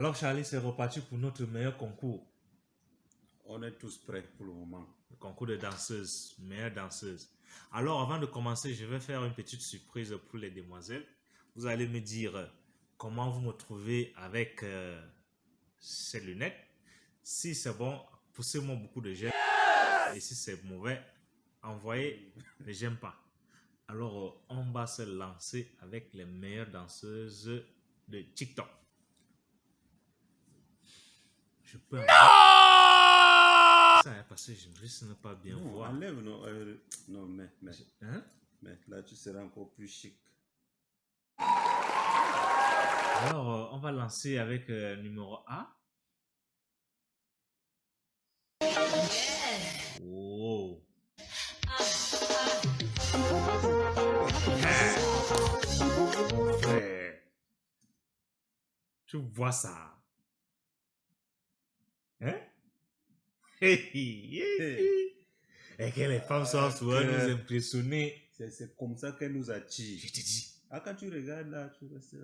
Alors Charlie, c'est reparti pour notre meilleur concours. On est tous prêts pour le moment. Le concours de danseuses, meilleure danseuse. Alors avant de commencer, je vais faire une petite surprise pour les demoiselles. Vous allez me dire comment vous me trouvez avec ces lunettes. Si c'est bon, poussez-moi beaucoup de j'aime. Et si c'est mauvais, envoyez les j'aime pas. Alors on va se lancer avec les meilleures danseuses de TikTok. Je peux ça, parce que je risque de ne pas bien voir. Enlève, non, mais Hein? là tu seras encore plus chic. Alors, on va lancer avec numéro A. Oh. Frère. Tu vois ça? Hein? Et que les femmes sont souvent nous impressionner. C'est comme ça qu'elle nous attire. Je te dis. Ah, quand tu regardes là, tu restes.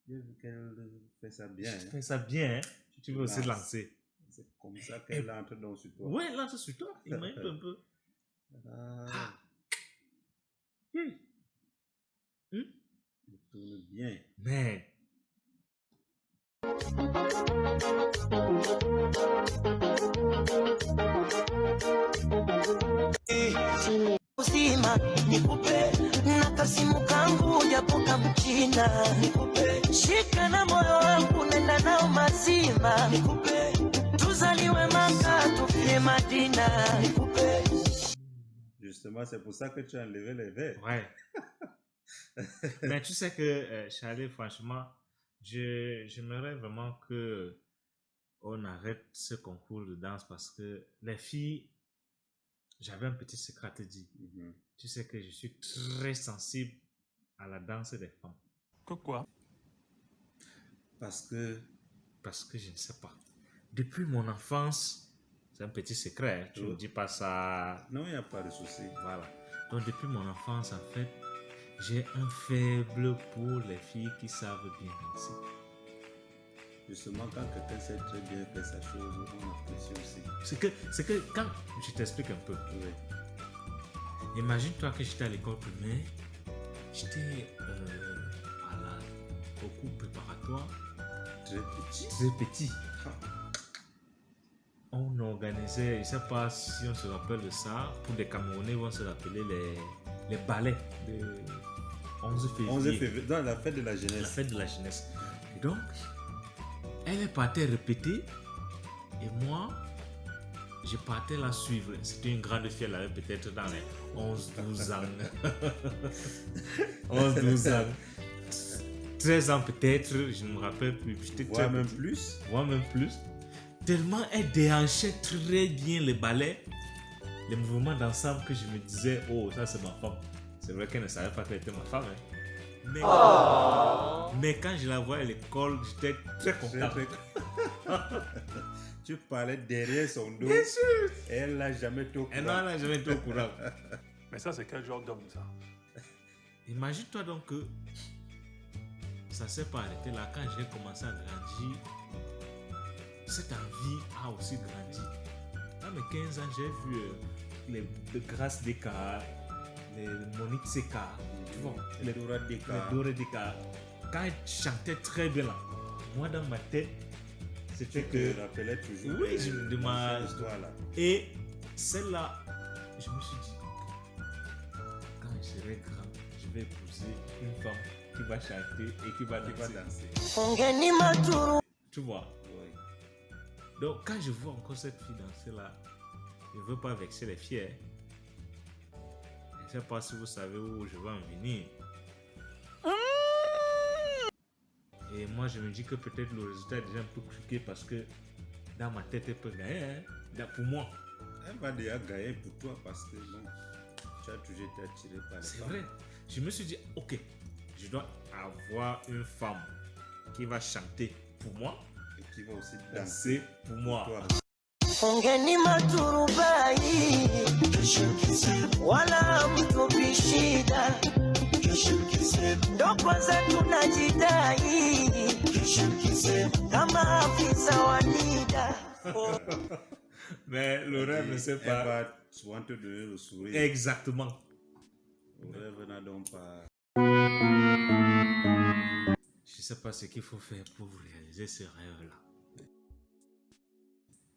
J'ai vu qu'elle fait ça bien. Tu fais ça bien, hein? Tu veux aussi lancer. C'est comme ça qu'elle entre dans sur toi. Ouais, elle entre sur toi. Imagine un peu. Ah. Elle tourne bien. Mais. Uzima nikupe na kasimu kangu japo kamchina nikupe, shika na moyo wangu nenda nao mazima nikupe, tuzaliwe Maka tufie Madina nikupe. Justement, c'est pour ça que tu as enlevé les verres. Ouais. Mais tu sais que, Charlie, franchement, j'aimerais vraiment que on arrête ce concours de danse parce que les filles, j'avais un petit secret à te dire. Tu sais que je suis très sensible à la danse des femmes. Pourquoi? Parce que je ne sais pas. Depuis mon enfance, c'est un petit secret, hein, tu ne dis pas ça. Non, il n'y a pas de souci. Voilà. Donc depuis mon enfance, en fait, j'ai un faible pour les filles qui savent bien danser. Justement, quand quelqu'un sait très bien faire sa chose, on apprécie aussi. C'est que quand je t'explique un peu. Oui. Imagine-toi que j'étais à l'école primaire, j'étais au cours préparatoire. Très petit. Très petit. On organisait, je ne sais pas si on se rappelle de ça, pour des Camerounais, on se rappelait les ballets de 11 février. 11 février, dans la fête de la jeunesse. La fête de la jeunesse. Et donc, elle est partie répéter et moi, je partais la suivre. C'était une grande fille, elle avait peut-être dans les 11-12 ans. 11-12 ans. 13 ans peut-être, je ne me rappelle plus. Voire même plus. Voire même plus. Tellement elle déhanchait très bien les ballets, les mouvements d'ensemble que je me disais, oh, ça c'est ma femme. C'est vrai qu'elle ne savait pas qu'elle était ma femme. Hein. Mais quand je la voyais à l'école, j'étais très content. Tu parlais derrière son dos. Bien sûr. Et elle n'a jamais été au courant. Elle n'a jamais été au courant. Mais ça, c'est quel genre d'homme, ça? Imagine-toi donc que ça ne s'est pas arrêté là. Quand j'ai commencé à grandir, cette envie a aussi grandi. À mes 15 ans, j'ai vu les Grâce Descartes, les Monique Seka, tu vois, les Dora Descartes. Les Dora Descartes. Quand elle chantait très bien là, moi dans ma tête, c'était que. Je me rappelais toujours. Oui, je me demande. Et celle-là, je me suis dit, quand je serai grand, je vais épouser une femme qui va chanter et qui va danser. Tu vois? Oui. Donc, quand je vois encore cette fille danser là, je ne veux pas vexer les filles. Je ne sais pas si vous savez où je vais en venir. Et moi, je me dis que peut-être le résultat est déjà un peu compliqué parce que dans ma tête, elle peut gagner. Hein? Pour moi. Elle va déjà gagner pour toi parce que bon, tu as toujours été attiré par les femmes. C'est vrai. Je me suis dit, ok, je dois avoir une femme qui va chanter pour moi et qui va aussi danser pour moi. Toi. fungeni maturubai, wala mtupi shida, ndo kwanza tunajidai kama afisa wa NIDA. Mais le rêve, c'est Elle pas... va souvent te donner le sourire. Exactement. Le rêve n'a donc pas... Je sais pas ce qu'il faut faire pour réaliser ce rêve-là.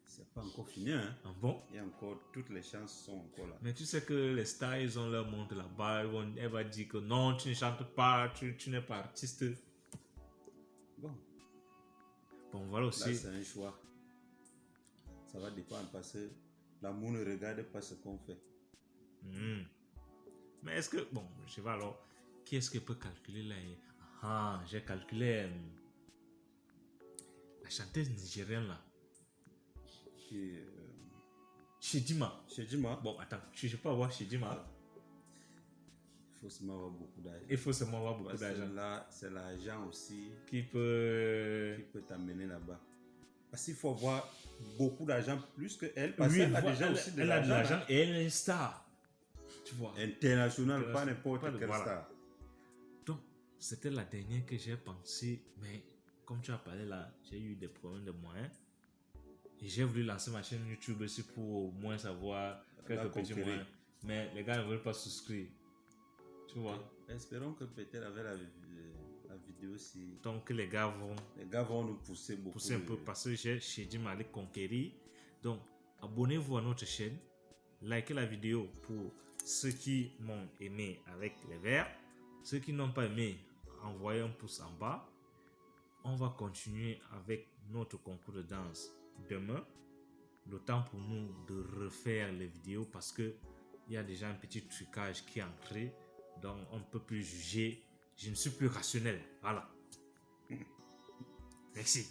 C'est pas encore fini, hein. Ah bon? Il y a encore... Toutes les chances sont encore là. Mais tu sais que les stars, ils ont leur monde là-bas. Elle va dire que non, tu ne chantes pas, tu n'es pas artiste. Bon, Bon, voilà là, aussi. c'est un choix. Ça va dépendre parce que l'amour ne regarde pas ce qu'on fait. Hmm. Mais est-ce que... Bon, je vais alors... Qui est-ce qui peut calculer là? Ah, j'ai calculé la chanteuse nigérienne là. Et, Chidima. je dis, moi, Bon, attends, je peux avoir Chidima. il faut seulement avoir beaucoup d'argent. Il faut seulement avoir beaucoup Parce que d'argent. là, c'est l'argent aussi Qui peut... qui peut t'amener là-bas. Parce qu'il faut avoir beaucoup d'argent plus que elle. Parce Oui, qu'elle a voilà, déjà aussi de elle a de l'argent. l'argent et elle est une star. Tu vois. International, pas n'importe Pas de- quelle voilà. star. Donc, c'était la dernière que j'ai pensé, mais comme tu as parlé là, j'ai eu des problèmes de moyens. Et j'ai voulu lancer ma chaîne YouTube aussi pour au moins savoir quelques petits conquérir. moyens. Mais les gars ne veulent pas souscrire. Tu vois. Espérons que peut-être avec la vidéo, si Donc, les gars vont les gars vont nous pousser beaucoup. pousser un peu parce que j'ai dit m'aller conquérir. Donc, abonnez-vous à notre chaîne. Likez la vidéo pour ceux qui m'ont aimé avec les verts. Ceux qui n'ont pas aimé, envoyez un pouce en bas. On va continuer avec notre concours de danse demain. Le temps pour nous de refaire les vidéos parce que il y a déjà un petit trucage qui est entré. Donc, on ne peut plus juger. Je ne suis plus rationnel. Voilà. Merci.